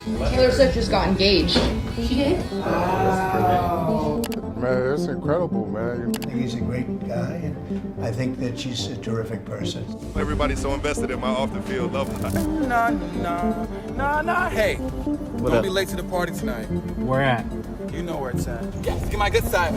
Taylor Swift just got engaged. She did? Wow. Man, that's incredible, man. I think he's a great guy, and I think that she's a terrific person. Everybody's so invested in my off-the-field love life. Nah. Hey, don't be late to the party tonight. Where at? You know where it's at. Yes, get my good side.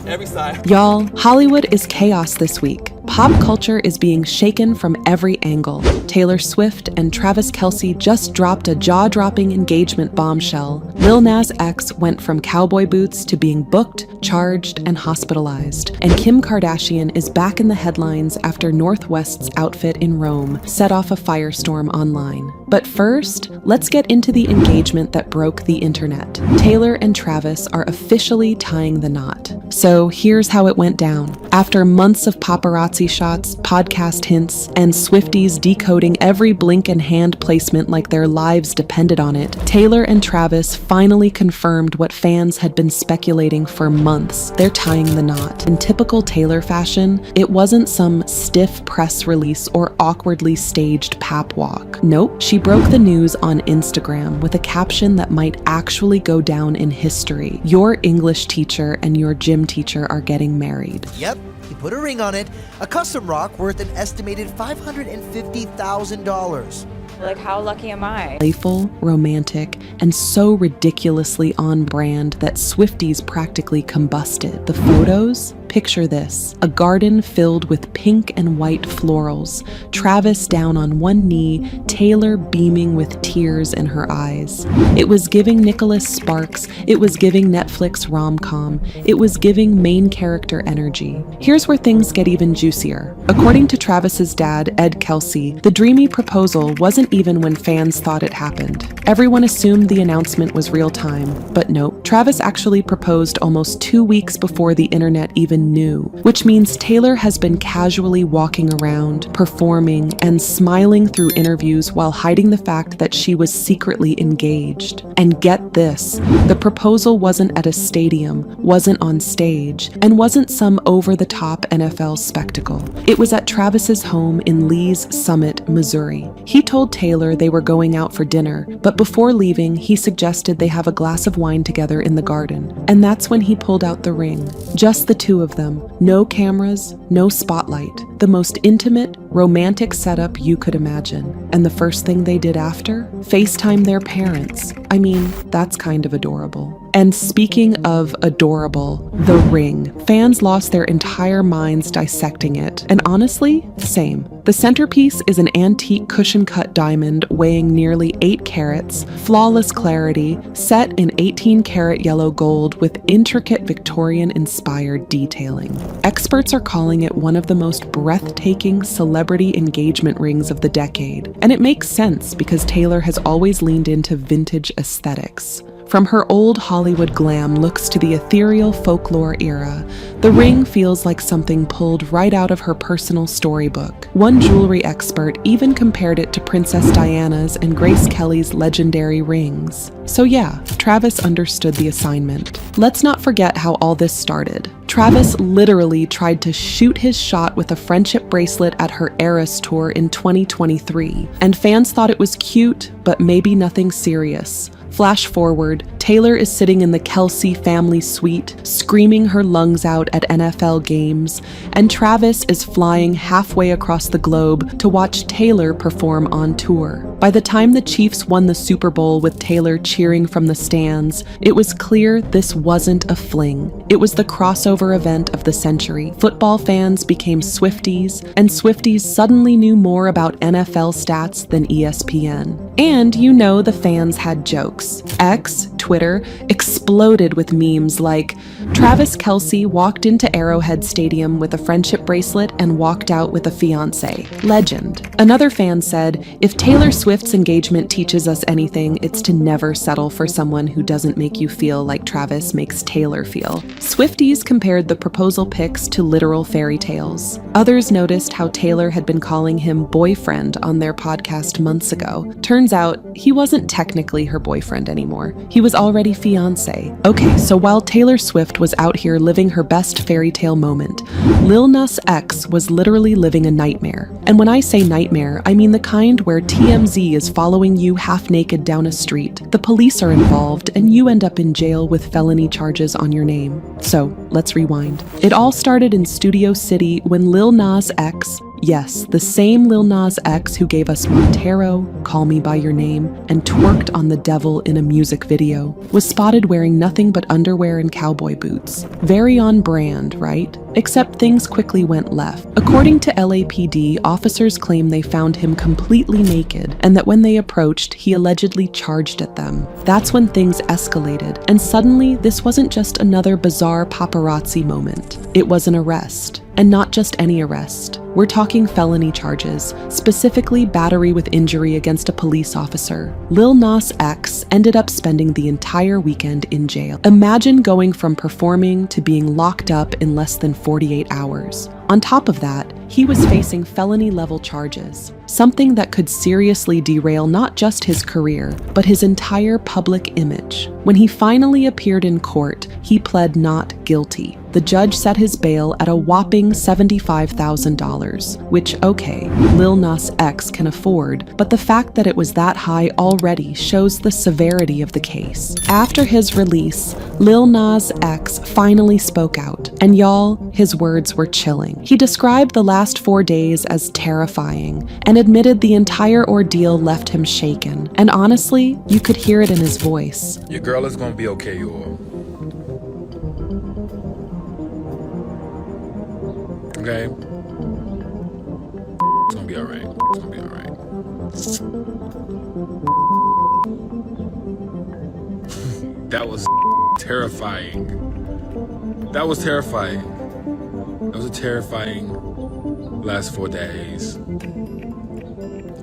Every side. Y'all, Hollywood is chaos this week. Pop culture is being shaken from every angle. Taylor Swift and Travis Kelce just dropped a jaw-dropping engagement bombshell. Lil Nas X went from cowboy boots to being booked, charged, and hospitalized. And Kim Kardashian is back in the headlines after North West's outfit in Rome set off a firestorm online. But first, let's get into the engagement that broke the internet. Taylor and Travis are officially tying the knot. So here's how it went down. After months of paparazzi shots, podcast hints, and Swifties decoding every blink and hand placement like their lives depended on it, Taylor and Travis finally confirmed what fans had been speculating for months. They're tying the knot. In typical Taylor fashion, it wasn't some stiff press release or awkwardly staged pap walk. Nope, she broke the news on Instagram with a caption that might actually go down in history. Your English teacher and your gym teacher are getting married. Yep, he put a ring on it, a custom rock worth an estimated $550,000. Like, how lucky am I? Playful, romantic, and so ridiculously on brand that Swifties practically combusted. The photos? Picture this: a garden filled with pink and white florals, Travis down on one knee, Taylor beaming with tears in her eyes. It was giving Nicholas Sparks, it was giving Netflix rom-com, it was giving main character energy. Here's where things get even juicier. According to Travis's dad, Ed Kelce, the dreamy proposal wasn't even when fans thought it happened. Everyone assumed the announcement was real time, but nope. Travis actually proposed almost 2 weeks before the internet even knew, which means Taylor has been casually walking around, performing, and smiling through interviews while hiding the fact that she was secretly engaged. And get this, the proposal wasn't at a stadium, wasn't on stage, and wasn't some over-the-top NFL spectacle. It was at Travis's home in Lee's Summit, Missouri. He told Taylor they were going out for dinner, but before leaving, he suggested they have a glass of wine together in the garden. And that's when he pulled out the ring. Just the two of them. No cameras, no spotlight. The most intimate, romantic setup you could imagine. And the first thing they did after? FaceTime their parents. I mean, that's kind of adorable. And speaking of adorable, the ring. Fans lost their entire minds dissecting it. And honestly, same. The centerpiece is an antique cushion-cut diamond weighing nearly 8 carats, flawless clarity, set in 18-karat yellow gold with intricate Victorian-inspired detailing. Experts are calling it one of the most breathtaking celebrity engagement rings of the decade. And it makes sense because Taylor has always leaned into vintage aesthetics. From her old Hollywood glam looks to the ethereal folklore era, the ring feels like something pulled right out of her personal storybook. One jewelry expert even compared it to Princess Diana's and Grace Kelly's legendary rings. So yeah, Travis understood the assignment. Let's not forget how all this started. Travis literally tried to shoot his shot with a friendship bracelet at her Eras tour in 2023, and fans thought it was cute, but maybe nothing serious. Flash forward, Taylor is sitting in the Kelce family suite, screaming her lungs out at NFL games, and Travis is flying halfway across the globe to watch Taylor perform on tour. By the time the Chiefs won the Super Bowl with Taylor cheering from the stands, it was clear this wasn't a fling. It was the crossover event of the century. Football fans became Swifties, and Swifties suddenly knew more about NFL stats than ESPN. And you know the fans had jokes. X, Twitter, exploded with memes like, Travis Kelce walked into Arrowhead Stadium with a friendship bracelet and walked out with a fiancé. Legend. Another fan said, if Taylor Swift's engagement teaches us anything, it's to never settle for someone who doesn't make you feel like Travis makes Taylor feel. Swifties compared the proposal pics to literal fairy tales. Others noticed how Taylor had been calling him boyfriend on their podcast months ago. Turns out, he wasn't technically her boyfriend anymore. He was already fiancé. Okay, so while Taylor Swift Swift was out here living her best fairy tale moment. Lil Nas X was literally living a nightmare. And when I say nightmare, I mean the kind where TMZ is following you half naked down a street, the police are involved, and you end up in jail with felony charges on your name. So, let's rewind. It all started in Studio City when Lil Nas X, yes, the same Lil Nas X who gave us Montero, Call Me By Your Name, and twerked on the devil in a music video, was spotted wearing nothing but underwear and cowboy boots. Very on brand, right? Except things quickly went left. According to LAPD, officers claim they found him completely naked, and that when they approached, he allegedly charged at them. That's when things escalated, and suddenly this wasn't just another bizarre paparazzi moment. It was an arrest. And not just any arrest. We're talking felony charges, specifically battery with injury against a police officer. Lil Nas X ended up spending the entire weekend in jail. Imagine going from performing to being locked up in less than 48 hours. On top of that, he was facing felony-level charges, something that could seriously derail not just his career, but his entire public image. When he finally appeared in court, he pled not guilty. The judge set his bail at a whopping $75,000, which, okay, Lil Nas X can afford, but the fact that it was that high already shows the severity of the case. After his release, Lil Nas X finally spoke out, and y'all, his words were chilling. He described the last 4 days as terrifying, and admitted the entire ordeal left him shaken. And honestly, you could hear it in his voice. Your girl is gonna be okay, you all. Okay? It's gonna be alright. It's gonna be alright. That was terrifying. That was terrifying. That was a terrifying last 4 days.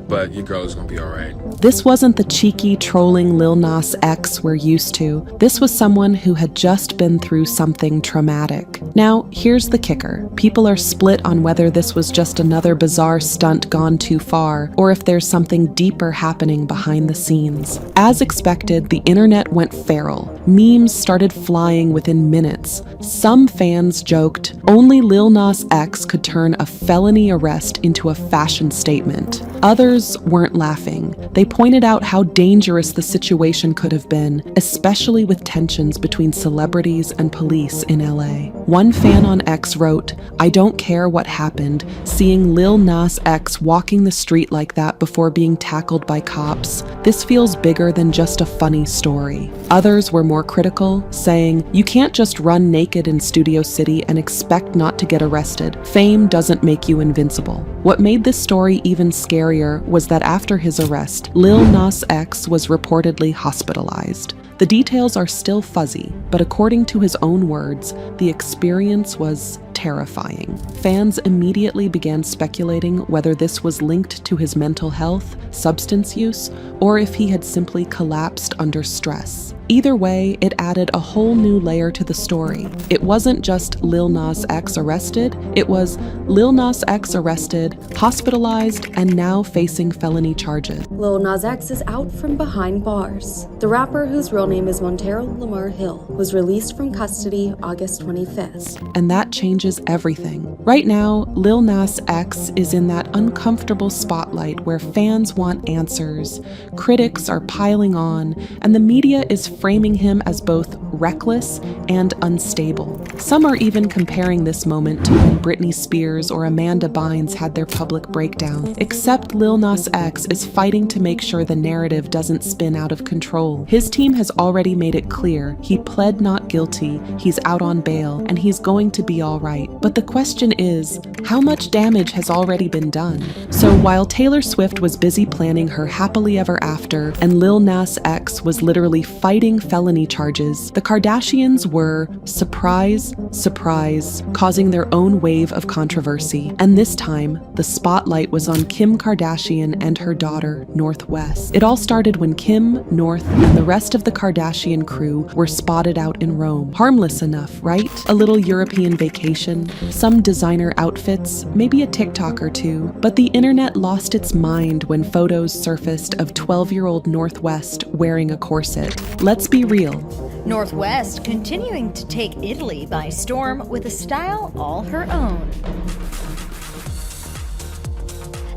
But your girl is gonna be alright. This wasn't the cheeky, trolling Lil Nas X we're used to. This was someone who had just been through something traumatic. Now, here's the kicker. People are split on whether this was just another bizarre stunt gone too far, or if there's something deeper happening behind the scenes. As expected, the internet went feral. Memes started flying within minutes. Some fans joked, only Lil Nas X could turn a felony arrest into a fashion statement. Others weren't laughing. They pointed out how dangerous the situation could have been, especially with tensions between celebrities and police in LA. One fan on X wrote, "I don't care what happened, seeing Lil Nas X walking the street like that before being tackled by cops. This feels bigger than just a funny story." Others were more critical, saying, "You can't just run naked in Studio City and expect not to get arrested. Fame doesn't make you invincible." What made this story even scarier was that after his arrest, Lil Nas X was reportedly hospitalized. The details are still fuzzy, but according to his own words, the experience was terrifying. Fans immediately began speculating whether this was linked to his mental health, substance use, or if he had simply collapsed under stress. Either way, it added a whole new layer to the story. It wasn't just Lil Nas X arrested, it was Lil Nas X arrested, hospitalized, and now facing felony charges. Lil Nas X is out from behind bars. The rapper, whose real name is Montero Lamar Hill, was released from custody August 25th. And that changes everything. Right now, Lil Nas X is in that uncomfortable spotlight where fans want answers, critics are piling on, and the media is framing him as both reckless and unstable. Some are even comparing this moment to when Britney Spears or Amanda Bynes had their public breakdown. Except Lil Nas X is fighting to make sure the narrative doesn't spin out of control. His team has already made it clear he pled not guilty, he's out on bail, and he's going to be all right. But the question is, how much damage has already been done? So while Taylor Swift was busy planning her happily ever after and Lil Nas X was literally fighting felony charges, the Kardashians were, surprise, surprise, causing their own wave of controversy. And this time, the spotlight was on Kim Kardashian and her daughter, North West. It all started when Kim, North, and the rest of the Kardashian crew were spotted out in Rome. Harmless enough, right? A little European vacation, some designer outfits, maybe a TikTok or two. But the internet lost its mind when photos surfaced of 12-year-old North West wearing a corset. Let's be real. Northwest continuing to take Italy by storm with a style all her own.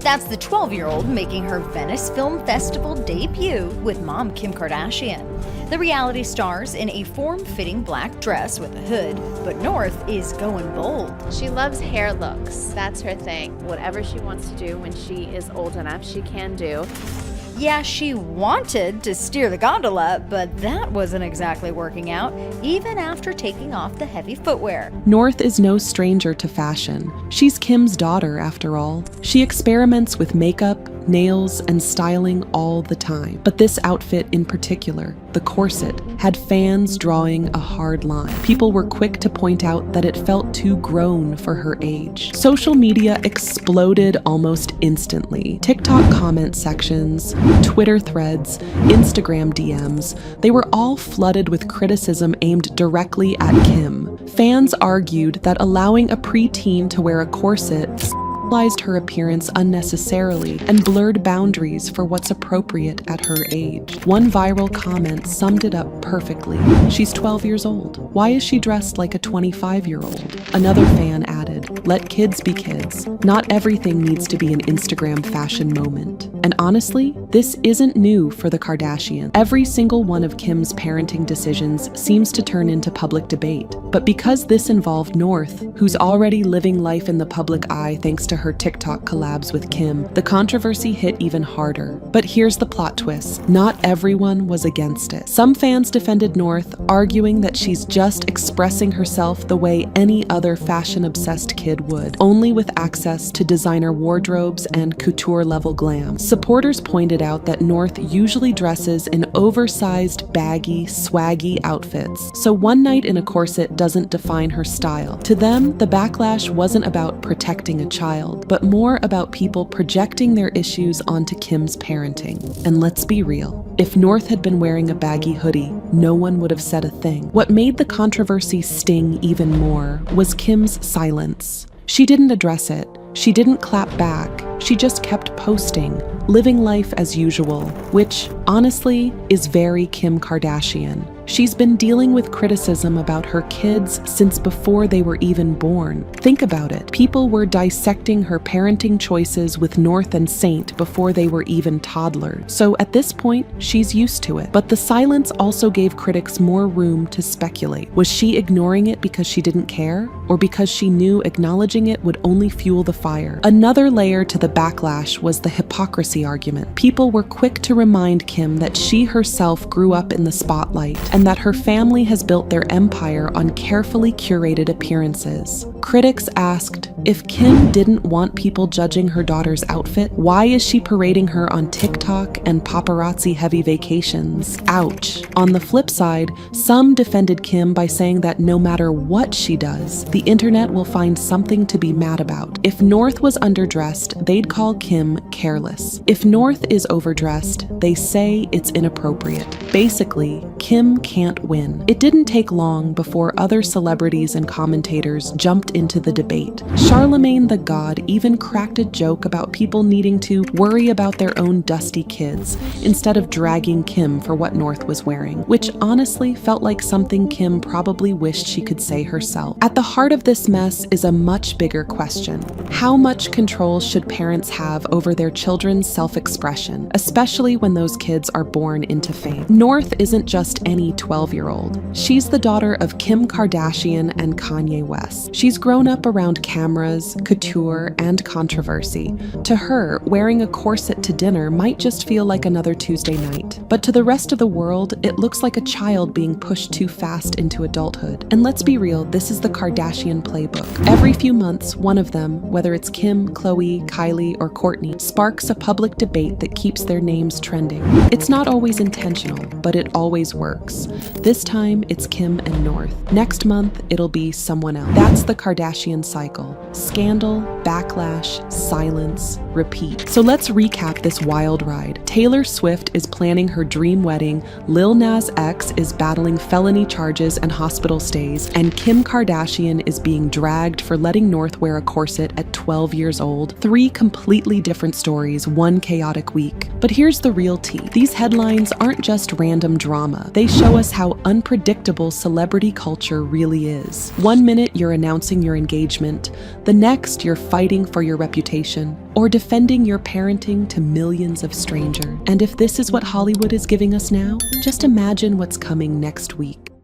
That's the 12-year-old making her Venice Film Festival debut with mom Kim Kardashian. The reality star's in a form-fitting black dress with a hood, but North is going bold. She loves hair looks. That's her thing. Whatever she wants to do when she is old enough, she can do. Yeah, she wanted to steer the gondola, but that wasn't exactly working out, even after taking off the heavy footwear. North is no stranger to fashion. She's Kim's daughter, after all. She experiments with makeup, nails, and styling all the time. But this outfit in particular, the corset, had fans drawing a hard line. People were quick to point out that it felt too grown for her age. Social media exploded almost instantly. TikTok comment sections, Twitter threads, Instagram DMs, they were all flooded with criticism aimed directly at Kim. Fans argued that allowing a preteen to wear a corset sexualized her appearance unnecessarily and blurred boundaries for what's appropriate at her age. One viral comment summed it up perfectly. She's 12 years old. Why is she dressed like a 25-year-old? Another fan added, let kids be kids. Not everything needs to be an Instagram fashion moment. And honestly, this isn't new for the Kardashians. Every single one of Kim's parenting decisions seems to turn into public debate. But because this involved North, who's already living life in the public eye thanks to her TikTok collabs with Kim, the controversy hit even harder. But here's the plot twist. Not everyone was against it. Some fans defended North, arguing that she's just expressing herself the way any other fashion-obsessed kid would, only with access to designer wardrobes and couture-level glam. Supporters pointed out that North usually dresses in oversized, baggy, swaggy outfits, so one night in a corset doesn't define her style. To them, the backlash wasn't about protecting a child, but more about people projecting their issues onto Kim's parenting. And let's be real, if North had been wearing a baggy hoodie, no one would have said a thing. What made the controversy sting even more was Kim's silence. She didn't address it. She didn't clap back. She just kept posting, living life as usual, which, honestly, is very Kim Kardashian. She's been dealing with criticism about her kids since before they were even born. Think about it. People were dissecting her parenting choices with North and Saint before they were even toddlers. So at this point, she's used to it. But the silence also gave critics more room to speculate. Was she ignoring it because she didn't care? Or because she knew acknowledging it would only fuel the fire? Another layer to the backlash was the hypocrisy argument. People were quick to remind Kim that she herself grew up in the spotlight, and that her family has built their empire on carefully curated appearances. Critics asked, if Kim didn't want people judging her daughter's outfit, why is she parading her on TikTok and paparazzi-heavy vacations? Ouch. On the flip side, some defended Kim by saying that no matter what she does, the internet will find something to be mad about. If North was underdressed, they'd call Kim careless. If North is overdressed, they say it's inappropriate. Basically, Kim can't win. It didn't take long before other celebrities and commentators jumped into the debate. Charlemagne the God even cracked a joke about people needing to worry about their own dusty kids instead of dragging Kim for what North was wearing, which honestly felt like something Kim probably wished she could say herself. At the heart of this mess is a much bigger question. How much control should parents have over their children's self-expression, especially when those kids are born into fame? North isn't just any 12-year-old. She's the daughter of Kim Kardashian and Kanye West. She's grown up around cameras, couture, and controversy. To her, wearing a corset to dinner might just feel like another Tuesday night. But to the rest of the world, it looks like a child being pushed too fast into adulthood. And let's be real, this is the Kardashian playbook. Every few months, one of them, whether it's Kim, Khloe, Kylie, or Kourtney, sparks a public debate that keeps their names trending. It's not always intentional, but it always works. This time, it's Kim and North. Next month, it'll be someone else. That's the Kardashian Kardashian cycle. Scandal, backlash, silence, repeat. So let's recap this wild ride. Taylor Swift is planning her dream wedding, Lil Nas X is battling felony charges and hospital stays, and Kim Kardashian is being dragged for letting North wear a corset at 12 years old. 3 completely different stories, one chaotic week. But here's the real tea. These headlines aren't just random drama. They show us how unpredictable celebrity culture really is. One minute you're announcing your engagement, the next you're fighting for your reputation, or defending your parenting to millions of strangers. And if this is what Hollywood is giving us now, just imagine what's coming next week.